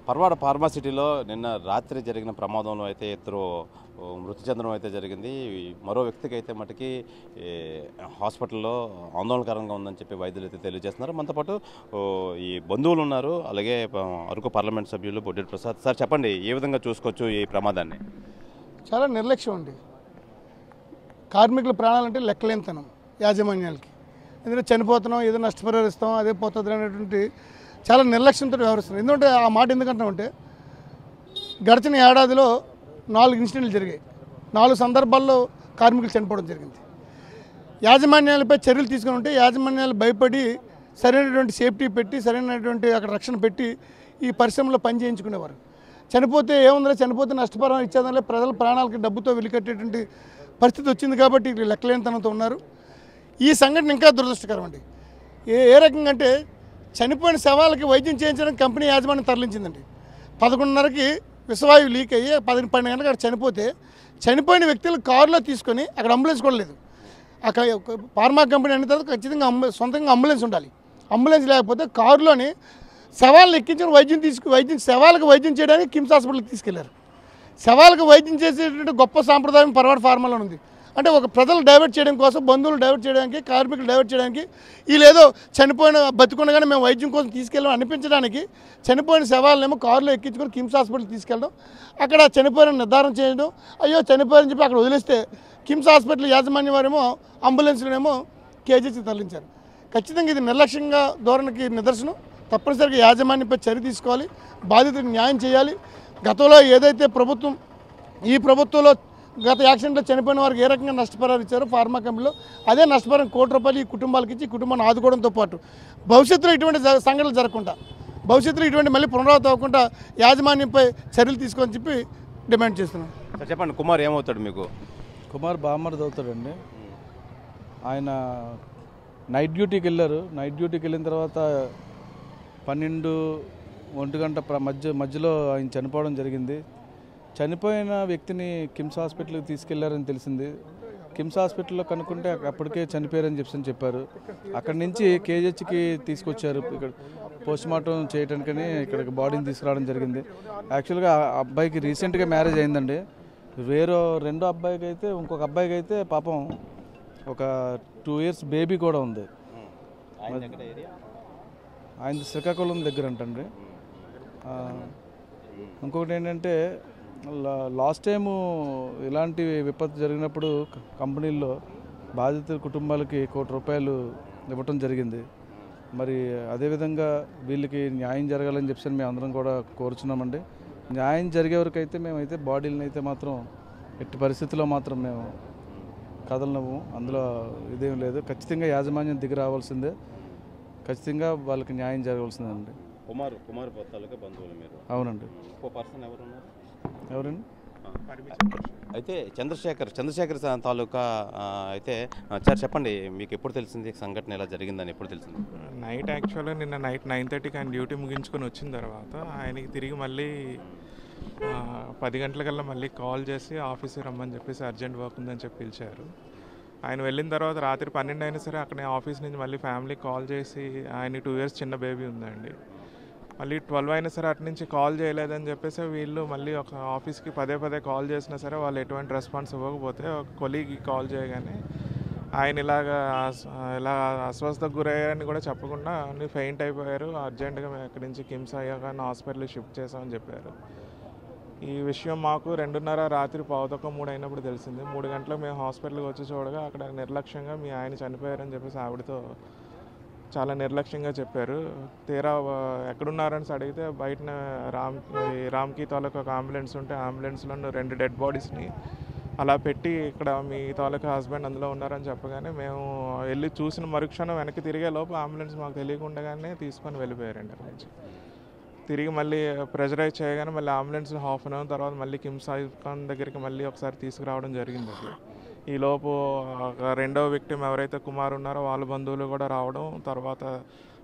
పర్వాడ ఫార్మాసిటీలో నిన్న రాత్రి జరిగిన ప్రమాదంలో అయితే ఇద్దరు మృతి చెందడం అయితే జరిగింది. మరో వ్యక్తికి అయితే మటుకి హాస్పిటల్లో ఆందోళనకరంగా ఉందని చెప్పి వైద్యులు అయితే తెలియజేస్తున్నారు. మనతో పాటు ఈ బంధువులు ఉన్నారు, అలాగే అరకు పార్లమెంట్ సభ్యులు బొడ్డెడి ప్రసాద్. సార్ చెప్పండి, ఏ విధంగా చూసుకోవచ్చు ఈ ప్రమాదాన్ని? చాలా నిర్లక్ష్యం అండి. కార్మికుల ప్రాణాలంటే లెక్కలేనితనం యాజమాన్యాలకి. ఎందుకంటే చనిపోతున్నాం, ఏదో నష్టపరిహారిస్తాం, అదే పోతుంది అనేటువంటి చాలా నిర్లక్ష్యంతో వ్యవహరిస్తున్నారు. ఎందుకంటే ఆ మాట ఎందుకంటామంటే గడిచిన ఏడాదిలో 4 ఇన్సిడెంట్లు జరిగాయి. 4 సందర్భాల్లో కార్మికులు చనిపోవడం జరిగింది. యాజమాన్యాలపై చర్యలు తీసుకుని ఉంటే యాజమాన్యాలు భయపడి సరైనటువంటి సేఫ్టీ పెట్టి, సరైనటువంటి అక్కడ రక్షణ పెట్టి ఈ పరిశ్రమలో పని చేయించుకునేవారు. చనిపోతే ఏముందో, చనిపోతే నష్టపరిహారం ఇచ్చేదానిలో ప్రజల ప్రాణాలకి డబ్బుతో వెలికట్టేటువంటి పరిస్థితి వచ్చింది కాబట్టి లెక్కలేనితనంతో ఉన్నారు. ఈ సంఘటన ఇంకా దురదృష్టకరం అండి. ఏ రకంగా అంటే చనిపోయిన శవాలకి వైద్యం చేయించడానికి కంపెనీ యాజమాన్యం తరలించిందండి. 11:30కి విషవాయువు లీక్ అయ్యి 10-12 గంటలకు అక్కడ చనిపోతే చనిపోయిన వ్యక్తులు కారులో తీసుకొని అక్కడ అంబులెన్స్ కూడా లేదు. అక్కడ ఫార్మా కంపెనీ అన్న తర్వాత ఖచ్చితంగా సొంతంగా అంబులెన్స్ ఉండాలి. అంబులెన్స్ లేకపోతే కారులోని శవాలను ఎక్కించిన శవాలకు వైద్యం చేయడానికి కిమ్స్ హాస్పిటల్కి తీసుకెళ్లారు. శవాలకు వైద్యం చేసేటువంటి గొప్ప సాంప్రదాయం పర్వాడ ఫార్మాలో ఉంది. అంటే ఒక ప్రజలు డైవర్ట్ చేయడం కోసం, బంధువులు డైవర్ట్ చేయడానికి, కార్మికులు డైవర్ట్ చేయడానికి, వీళ్ళేదో చనిపోయిన బతుకుండగానే మేము వైద్యం కోసం తీసుకెళ్ళాం అనిపించడానికి చనిపోయిన శవాలనేమో కారులో ఎక్కించుకొని కిమ్స్ హాస్పిటల్కి తీసుకెళ్ళడం, అక్కడ చనిపోయిన నిర్ధారణ చేయడం, అయ్యో చనిపోయారని చెప్పి అక్కడ వదిలేస్తే కిమ్స్ హాస్పిటల్ యాజమాన్యం వారేమో అంబులెన్స్లోనేమో కేజీసీ తరలించారు. ఖచ్చితంగా ఇది నిర్లక్ష్యంగా ధోరణికి నిదర్శనం. తప్పనిసరిగా యాజమాన్యంపై చర్య తీసుకోవాలి, బాధితులకు న్యాయం చేయాలి. గతంలో ఏదైతే ఈ ప్రభుత్వంలో గత యాక్సిడెంట్లో చనిపోయిన వారికి ఏ రకంగా నష్టపరిహారం ఇచ్చారో ఫార్మా కంపెనీలో అదే నష్టపరిహారం ₹1 కోటి ఈ కుటుంబాలకు ఇచ్చి కుటుంబాన్ని ఆదుకోవడంతో పాటు భవిష్యత్తులో ఇటువంటి సంఘటనలు జరగకుండా, భవిష్యత్తులో ఇటువంటి మళ్ళీ పునరావృతం అవ్వకుండా యాజమాన్యంపై చర్యలు తీసుకోని చెప్పి డిమాండ్ చేస్తున్నాం. చెప్పండి, కుమార్ ఏమవుతాడు మీకు? కుమార్ బామ్మర్ది అవుతాడండి. ఆయన నైట్ డ్యూటీకి వెళ్ళారు. నైట్ డ్యూటీకి వెళ్ళిన తర్వాత 12-1 గంట మధ్యలో ఆయన చనిపోవడం జరిగింది. చనిపోయిన వ్యక్తిని కిమ్స్ హాస్పిటల్కి తీసుకెళ్లారని తెలిసింది. కిమ్స్ హాస్పిటల్లో కనుక్కుంటే అప్పటికే చనిపోయారని చెప్పారు. అక్కడి నుంచి కేజీహెచ్కి తీసుకొచ్చారు. ఇక్కడ పోస్ట్మార్టం చేయడానికని ఇక్కడికి బాడీని తీసుకురావడం జరిగింది. యాక్చువల్గా ఆ అబ్బాయికి రీసెంట్గా మ్యారేజ్ అయిందండి. రెండో అబ్బాయికి అయితే, ఇంకొక అబ్బాయికి అయితే పాపం ఒక 2 years బేబీ కూడా ఉంది. ఆయన శ్రీకాకుళం దగ్గర అంటండి. ఇంకొకటి ఏంటంటే లాస్ట్ టైము ఇలాంటి విపత్తు జరిగినప్పుడు కంపెనీల్లో బాధితుల కుటుంబాలకి ₹1 కోటి ఇవ్వటం జరిగింది. మరి అదేవిధంగా వీళ్ళకి న్యాయం జరగాలని చెప్పి మేము అందరం కూడా కోరుచున్నామండి. న్యాయం జరిగే వరకు అయితే మేమైతే బాడీలను అయితే మాత్రం ఎట్టి పరిస్థితుల్లో మాత్రం మేము కదలనము. అందులో ఇదేం లేదు. ఖచ్చితంగా యాజమాన్యం దిగి రావాల్సిందే. ఖచ్చితంగా వాళ్ళకి న్యాయం జరగాల్సిందండి. కుమార్ తాలూకా బంధువులు మీరు? అవునండి. ఎవరండి? అయితే చంద్రశేఖర్ తాలూకా అయితే సార్ చెప్పండి, మీకు ఎప్పుడు తెలిసింది సంఘటన ఎలా జరిగిందని ఎప్పుడు తెలిసింది? నైట్ యాక్చువల్గా నిన్న నైట్ 9:30కి ఆయన డ్యూటీ ముగించుకొని వచ్చిన తర్వాత ఆయనకి తిరిగి మళ్ళీ 10 గంటలకల్లా మళ్ళీ కాల్ చేసి ఆఫీస్కి రమ్మని చెప్పేసి అర్జెంట్ వర్క్ ఉందని చెప్పి పిలిచారు. ఆయన వెళ్ళిన తర్వాత రాత్రి 12 అయినా సరే అక్కడే ఆఫీస్ నుంచి మళ్ళీ ఫ్యామిలీకి కాల్ చేసి ఆయనకి 2 years చిన్న బేబీ ఉందండి. మళ్ళీ 12 అయినా సరే అటు నుంచి కాల్ చేయలేదని చెప్పేసి వీళ్ళు మళ్ళీ ఒక ఆఫీస్కి పదే కాల్ చేసినా సరే వాళ్ళు ఎటువంటి రెస్పాన్స్ ఇవ్వకపోతే ఒక కొలీగ్కి కాల్ చేయగానే ఆయన ఇలా అస్వస్థకు గురయ్యారని కూడా చెప్పకుండా అన్ని ఫెయింట్ అయిపోయారు. అర్జెంటుగా మేము ఇక్కడి నుంచి కిమ్స్ అయ్యాక హాస్పిటల్కి షిఫ్ట్ చేసామని చెప్పారు. ఈ విషయం మాకు 2:30 రాత్రి 2:45 అయినప్పుడు తెలిసింది. 3 గంటలకు మేము హాస్పిటల్కి వచ్చి చూడగా అక్కడ నిర్లక్ష్యంగా మీ ఆయన చనిపోయారని చెప్పేసి ఆవిడతో చాలా నిర్లక్ష్యంగా చెప్పారు. తీరా ఎక్కడున్నారని అడిగితే బయటన రామ్కి తాలూకా ఒక అంబులెన్స్ ఉంటే అంబులెన్స్లో 2 డెడ్ బాడీస్ని అలా పెట్టి ఇక్కడ మీ తాలూకా హస్బెండ్ అందులో ఉన్నారని చెప్పగానే మేము వెళ్ళి చూసిన మరుక్షణం వెనక్కి తిరిగే లోపు అంబులెన్స్ మాకు తెలియకుండానే తీసుకొని వెళ్ళిపోయారండి. అక్కడి నుంచి తిరిగి మళ్ళీ ప్రెజరైజ్ చేయగానే మళ్ళీ అంబులెన్స్ ½ an hour తర్వాత మళ్ళీ కిమ్స్ ఐకాన్ దగ్గరికి మళ్ళీ ఒకసారి తీసుకురావడం జరిగింది. ఈలోపు రెండవ విక్టిమ్ ఎవరైతే కుమార్ ఉన్నారో వాళ్ళ బంధువులు కూడా రావడం, తర్వాత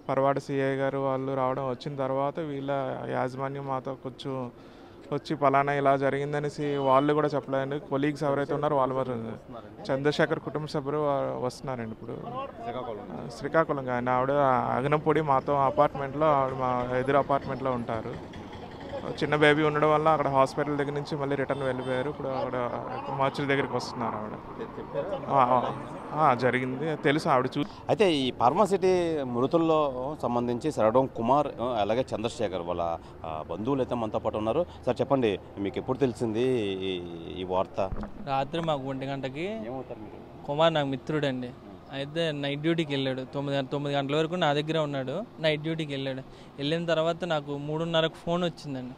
పర్వాడ సిఐ గారు వాళ్ళు రావడం, వచ్చిన తర్వాత వీళ్ళ యాజమాన్యం మాతో కొంచెం వచ్చి పలానా ఇలా జరిగిందనేసి వాళ్ళు కూడా చెప్పలేదండి. కొలీగ్స్ ఎవరైతే ఉన్నారో వాళ్ళు చంద్రశేఖర్ కుటుంబ సభ్యులు వస్తున్నారండి. ఇప్పుడు శ్రీకాకుళం కానీ ఆవిడ అగనంపొడి మాతో అపార్ట్మెంట్లో, ఆవిడ మా ఎదురు అపార్ట్మెంట్లో ఉంటారు. చిన్న బేబీ ఉండడం వల్ల అక్కడ హాస్పిటల్ దగ్గర నుంచి మళ్ళీ రిటర్న్ వెళ్ళిపోయారు. ఇప్పుడు అక్కడ మార్చుల దగ్గరికి వస్తున్నారు ఆవిడ. జరిగింది తెలుసు ఆవిడ అయితే ఈ ఫార్మాసిటీ మృతుల్లో సంబంధించి శరవడం కుమార్ అలాగే చంద్రశేఖర్ వాళ్ళ బంధువులు అయితే మనతో పాటు ఉన్నారు. సార్ చెప్పండి, మీకు ఎప్పుడు తెలిసింది ఈ వార్త? రాత్రి మాకు 1 గంటకి ఏమవుతారు మీరు? కుమార్ నాకు మిత్రుడండి. అయితే నైట్ డ్యూటీకి వెళ్ళాడు. 9 గంటల వరకు నా దగ్గర ఉన్నాడు. నైట్ డ్యూటీకి వెళ్ళిన తర్వాత నాకు 3:30కు ఫోన్ వచ్చిందండి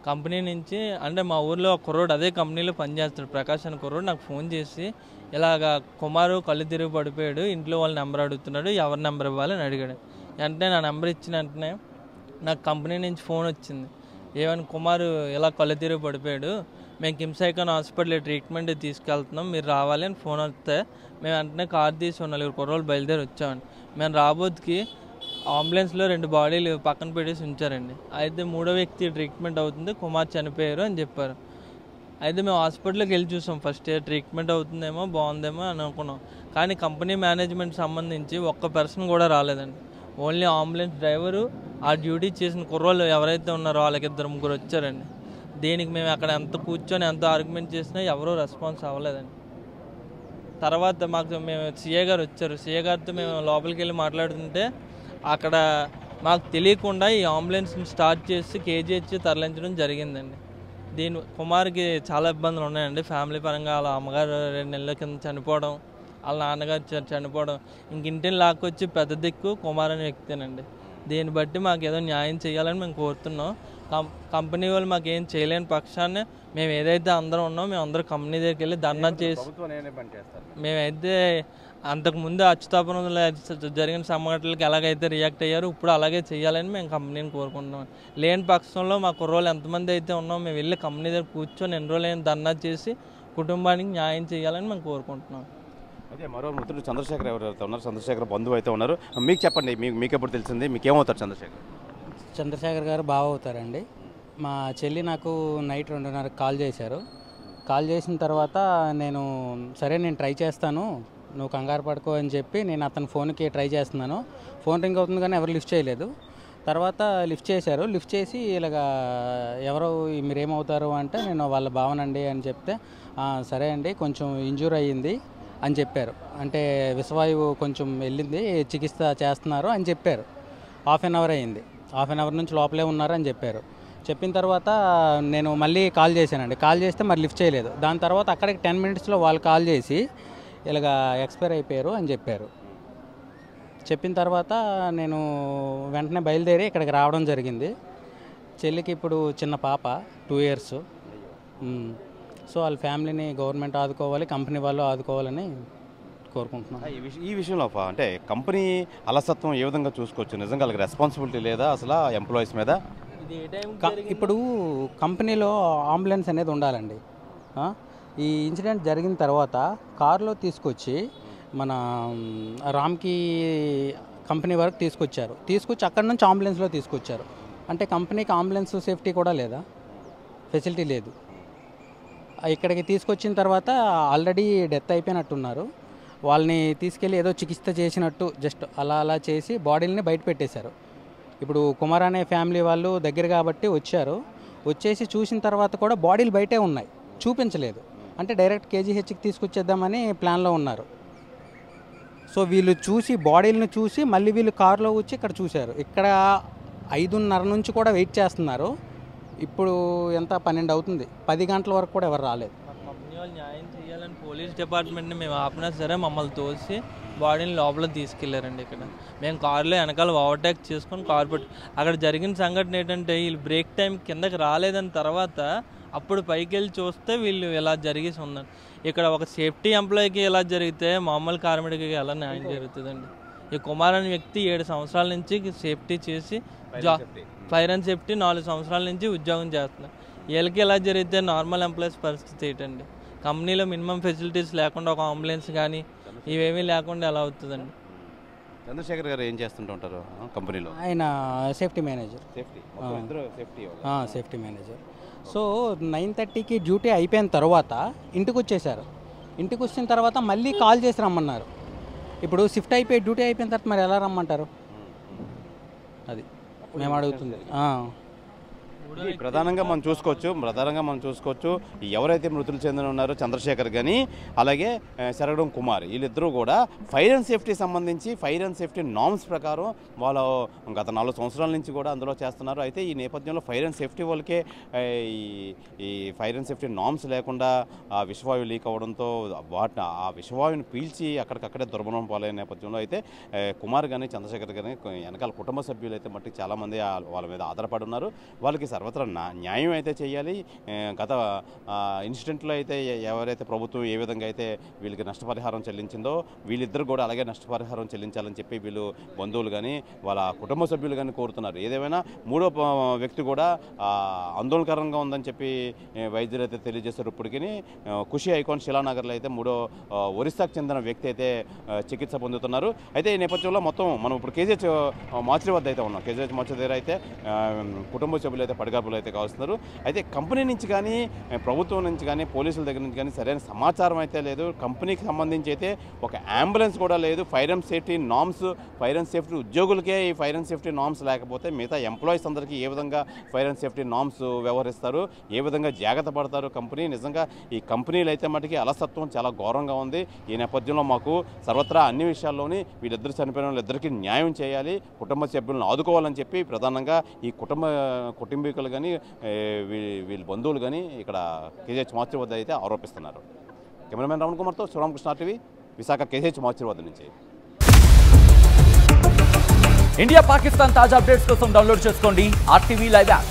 కంపెనీ నుంచి. అంటే మా ఊర్లో ఒక కుర్రోడు అదే కంపెనీలో పనిచేస్తాడు, ప్రకాష్ అని కుర్రోడు నాకు ఫోన్ చేసి ఇలాగా కుమారు కళ్ళు తిరిగి పడిపోయాడు, ఇంట్లో వాళ్ళ నెంబర్ అడుగుతున్నాడు, ఎవరి నెంబర్ ఇవ్వాలని అడిగాడు. వెంటనే నా నెంబర్ ఇచ్చిన వెంటనే నాకు కంపెనీ నుంచి ఫోన్ వచ్చింది. ఏమని, కుమారు ఇలా కళ్ళు తిరిగి పడిపోయాడు, మేము కిమ్స్ ఐకాన్ హాస్పిటల్ ట్రీట్మెంట్ తీసుకెళ్తున్నాం, మీరు రావాలి అని ఫోన్ వస్తే మేము వెంటనే కార్ తీసి 4 కుర్రోళ్ళు బయలుదేరి వచ్చామండి. మేము రాబోతుకి అంబులెన్స్లో 2 బాడీలు పక్కన పెట్టేసి ఉంచారండి. అయితే 3వ వ్యక్తి ట్రీట్మెంట్ అవుతుంది, కుమార్ చనిపోయారు అని చెప్పారు. అయితే మేము హాస్పిటల్కి వెళ్ళి చూసాం. ఫస్ట్ ట్రీట్మెంట్ అవుతుందేమో, బాగుందేమో అని అనుకున్నాం. కానీ కంపెనీ మేనేజ్మెంట్ సంబంధించి ఒక్క పర్సన్ కూడా రాలేదండి. ఓన్లీ అంబులెన్స్ డ్రైవరు, ఆ డ్యూటీ చేసిన కుర్రోళ్ళు ఎవరైతే ఉన్నారో వాళ్ళకి 2-3 వచ్చారండి. దీనికి మేము అక్కడ ఎంత కూర్చొని ఎంత ఆర్గ్యుమెంట్ చేసినా ఎవరూ రెస్పాన్స్ అవ్వలేదండి. తర్వాత మేము సీఏ గారు వచ్చారు. సీఏ గారితో మేము లోపలికి వెళ్ళి మాట్లాడుతుంటే అక్కడ మాకు తెలియకుండా ఈ అంబులెన్స్ని స్టార్ట్ చేసి కేజీహెచ్ తరలించడం జరిగిందండి. కుమార్కి చాలా ఇబ్బందులు ఉన్నాయండి. ఫ్యామిలీ పరంగా వాళ్ళ అమ్మగారు 2 నెలల కింద చనిపోవడం, వాళ్ళ నాన్నగారు చనిపోవడం, ఇంటిని లాక్కొచ్చి పెద్ద దిక్కు కుమార్ అనే వ్యక్తేనండి. దీన్ని బట్టి మాకు ఏదో న్యాయం చేయాలని మేము కోరుతున్నాం. కంపెనీ వాళ్ళు మాకు ఏం చేయలేని పక్షాన్ని మేము ఏదైతే అందరం ఉన్నామో మేము అందరూ కంపెనీ దగ్గరికి వెళ్ళి ధర్నా చేసి, మేమైతే అంతకుముందు అచ్యుతాపురంలో జరిగిన సంఘటనలకు ఎలాగైతే రియాక్ట్ అయ్యారో ఇప్పుడు అలాగే చేయాలని మేము కంపెనీని కోరుకుంటున్నాం. లేని పక్షంలో మా కుర్రోళ్ళు ఎంతమంది అయితే ఉన్నామో మేము వెళ్ళి కంపెనీ దగ్గర కూర్చొని ఎన్ని రోజులైనా ధర్నా చేసి కుటుంబానికి న్యాయం చేయాలని మేము కోరుకుంటున్నాం. అదే మరో మృతుడు చంద్రశేఖర్ ఎవరైతే ఉన్నారు, చంద్రశేఖర్ బంధువు అయితే ఉన్నారు. మీకు చెప్పండి, మీకు ఎప్పుడు తెలిసింది, మీకు ఏమవుతారు చంద్రశేఖర్? చంద్రశేఖర్ గారు బావ అవుతారండి. మా చెల్లి నాకు నైట్ 2:30కి కాల్ చేశారు. కాల్ చేసిన తర్వాత నేను ట్రై చేస్తాను, నువ్వు కంగారు పడుకో అని చెప్పి నేను అతని ఫోన్కి ట్రై చేస్తున్నాను. ఫోన్ రింగ్ అవుతుంది కానీ ఎవరు లిఫ్ట్ చేయలేదు. తర్వాత లిఫ్ట్ చేశారు. లిఫ్ట్ చేసి ఇలాగా ఎవరో మీరేమవుతారు అంటే నేను వాళ్ళ భావనండి అని చెప్తే, సరే అండి కొంచెం ఇంజూర్ అయ్యింది అని చెప్పారు. అంటే విషవాయువు కొంచెం వెళ్ళింది, చికిత్స చేస్తున్నారు అని చెప్పారు. హాఫ్ అన్ అవర్ అయింది, హాఫ్ అన్ అవర్ నుంచి లోపలే ఉన్నారు అని చెప్పారు. చెప్పిన తర్వాత నేను మళ్ళీ కాల్ చేశానండి. కాల్ చేస్తే మరి లిఫ్ట్ చేయలేదు. దాని తర్వాత అక్కడికి 10 మినిట్స్లో వాళ్ళు కాల్ చేసి ఇలాగా ఎక్స్పైర్ అయిపోయారు అని చెప్పారు. చెప్పిన తర్వాత నేను వెంటనే బయలుదేరి ఇక్కడికి రావడం జరిగింది. చెల్లికి ఇప్పుడు చిన్న పాప 2 ఇయర్స్. సో వాళ్ళ ఫ్యామిలీని గవర్నమెంట్ ఆదుకోవాలి, కంపెనీ వాళ్ళు ఆదుకోవాలని కోరుకుంటున్నాను. ఈ విషయంలో అంటే కంపెనీ అలసత్వం ఏ విధంగా చూసుకోవచ్చు? నిజంగా వాళ్ళకి రెస్పాన్సిబిలిటీ లేదా అసలు ఎంప్లాయీస్ మీద? ఇప్పుడు కంపెనీలో అంబులెన్స్ అనేది ఉండాలండి. ఈ ఇన్సిడెంట్ జరిగిన తర్వాత కారులో తీసుకొచ్చి మన రామ్కి కంపెనీ వరకు తీసుకొచ్చి అక్కడి నుంచి అంబులెన్స్లో తీసుకొచ్చారు. అంటే కంపెనీకి అంబులెన్స్ సేఫ్టీ కూడా లేదా, ఫెసిలిటీ లేదు. ఇక్కడికి తీసుకొచ్చిన తర్వాత ఆల్రెడీ డెత్ అయిపోయినట్టున్నారు. వాళ్ళని తీసుకెళ్ళి ఏదో చికిత్స చేసినట్టు జస్ట్ అలా చేసి బాడీని బయట పెట్టేశారు. ఇప్పుడు కుమార్ అనే ఫ్యామిలీ వాళ్ళు దగ్గర కాబట్టి వచ్చేసి చూసిన తర్వాత కూడా బాడీలు బయటే ఉన్నాయి, చూపించలేదు. అంటే డైరెక్ట్ కేజీహెచ్కి తీసుకొచ్చేద్దామని ప్లాన్లో ఉన్నారు. సో వీళ్ళు చూసి బాడీలను చూసి మళ్ళీ వీళ్ళు కారులో వచ్చి ఇక్కడ చూశారు. ఇక్కడ 5:30 నుంచి కూడా వెయిట్ చేస్తున్నారు. ఇప్పుడు ఎంత 12 అవుతుంది, 10 గంటల వరకు కూడా ఎవరు రాలేదు. కంపెనీ వాళ్ళు న్యాయం చేయాలని పోలీస్ డిపార్ట్మెంట్ని మేము ఆపినా సరే మమ్మల్ని తోసి బాడీని లోపల తీసుకెళ్లారండి. ఇక్కడ మేము కారులో వెనకాల ఓవర్టేక్ చేసుకొని కారు పెట్టి అక్కడ జరిగిన సంఘటన ఏంటంటే వీళ్ళు బ్రేక్ టైం కిందకి రాలేదని తర్వాత అప్పుడు పైకి వెళ్ళి చూస్తే వీళ్ళు ఇలా జరిగేసి ఉన్నారు. ఇక్కడ ఒక సేఫ్టీ ఎంప్లాయీకి ఎలా జరిగితే మామూలు కార్మికుడికి ఎలా న్యాయం జరుగుతుందండి? ఈ కుమార్ అనే వ్యక్తి 7 సంవత్సరాల నుంచి సేఫ్టీ చేసి ఫైర్ అండ్ సేఫ్టీ 4 సంవత్సరాల నుంచి ఉద్యోగం చేస్తున్నారు. వీళ్ళకి ఎలా జరిగితే నార్మల్ ఎంప్లాయీస్ పరిస్థితి ఏంటండి? కంపెనీలో మినిమం ఫెసిలిటీస్ లేకుండా ఒక అంబులెన్స్ కానీ ఇవేమీ లేకుండా ఎలా అవుతుందండి? చంద్రశేఖర్ గారు ఏం చేస్తుంటూ ఉంటారు కంపెనీలో? ఆయన safety manager. Safety manager. So 9:30కి డ్యూటీ అయిపోయిన తర్వాత ఇంటికి వచ్చేసారు. ఇంటికి వచ్చిన తర్వాత మళ్ళీ కాల్ చేసి రమ్మన్నారు. ఇప్పుడు షిఫ్ట్ అయిపోయి డ్యూటీ అయిపోయిన తర్వాత మరి ఎలా రమ్మంటారు? అది మేము అడుగుతుంది. ఇది ప్రధానంగా మనం చూసుకోవచ్చు ఎవరైతే మృతులు చెందిన ఉన్నారో చంద్రశేఖర్ కానీ అలాగే శరగడం కుమార్ వీళ్ళిద్దరూ కూడా ఫైర్ అండ్ సేఫ్టీ సంబంధించి ఫైర్ అండ్ సేఫ్టీ నార్మ్స్ ప్రకారం వాళ్ళు గత 4 సంవత్సరాల నుంచి కూడా అందులో చేస్తున్నారు. అయితే ఈ నేపథ్యంలో ఫైర్ అండ్ సేఫ్టీ వాళ్ళకే ఈ ఫైర్ అండ్ సేఫ్టీ నార్మ్స్ లేకుండా ఆ విషవాయువు లీక్ అవ్వడంతో ఆ విషవాయువుని పీల్చి అక్కడికక్కడే దుర్మరణం పాలైన నేపథ్యంలో అయితే కుమార్ కానీ చంద్రశేఖర్ కానీ వెనకాల కుటుంబ సభ్యులు అయితే మట్టి చాలామంది వాళ్ళ మీద ఆధారపడి ఉన్నారు. వాళ్ళకి సర్వత్రా న్యాయం అయితే చేయాలి. గత ఇన్సిడెంట్లో అయితే ఎవరైతే ప్రభుత్వం ఏ విధంగా అయితే వీళ్ళకి నష్టపరిహారం చెల్లించిందో వీళ్ళిద్దరు కూడా అలాగే నష్టపరిహారం చెల్లించాలని చెప్పి వీళ్ళు బంధువులు కానీ వాళ్ళ కుటుంబ సభ్యులు కానీ కోరుతున్నారు. ఏదేమైనా మూడో వ్యక్తి కూడా ఆందోళనకరంగా ఉందని చెప్పి వైద్యులు అయితే తెలియజేశారు. ఇప్పటికీ ఖుషి ఐకాన్ శిలానగర్లో అయితే మూడో ఒరిస్సాకు చెందిన వ్యక్తి అయితే చికిత్స పొందుతున్నారు. అయితే ఈ నేపథ్యంలో మొత్తం మనం ఇప్పుడు కేజీహెచ్ మార్చి వద్ద అయితే ఉన్నాం. కేజీహెచ్ మార్చి దగ్గర అయితే కుటుంబ సభ్యులు అయితే పడిగాపులు అయితే కావస్తున్నారు. అయితే కంపెనీ నుంచి కానీ ప్రభుత్వం నుంచి కానీ పోలీసుల దగ్గర నుంచి కానీ సరైన సమాచారం అయితే లేదు. కంపెనీకి సంబంధించి అయితే ఒక అంబులెన్స్ కూడా లేదు. Fire and safety norms fire and safety ఉద్యోగులకే ఈ ఫైర్ అండ్ సేఫ్టీ నార్మ్స్ లేకపోతే మిగతా ఎంప్లాయీస్ అందరికీ ఏ విధంగా ఫైర్ అండ్ సేఫ్టీ నార్మ్స్ వ్యవహరిస్తారు, ఏ విధంగా జాగ్రత్త పడతారు కంపెనీ. నిజంగా ఈ కంపెనీలు అయితే మటుకి అలసత్వం చాలా ఘోరంగా ఉంది. ఈ నేపథ్యంలో మాకు సర్వత్రా అన్ని విషయాల్లోని వీళ్ళిద్దరు చనిపోయిన వాళ్ళిద్దరికీ న్యాయం చేయాలి, కుటుంబ సభ్యులను ఆదుకోవాలని చెప్పి ప్రధానంగా ఈ కుటుంబీకులు కానీ వీళ్ళ బంధువులు కానీ ఇక్కడ కేజీహెచ్ మార్చి వద్ద అయితే ఆరోపిస్తున్నారు. కెమెరామెన్ రమణ కుమార్తో శివరామకృష్ణ టీవీ, విశాఖ కేజీహెచ్ మార్చి వద్ద నుంచి. ఇండియా పాకిస్తాన్ తాజా అప్డేట్స్ కోసం డౌన్లోడ్ చేసుకోండి RTV లైవ్ యాప్.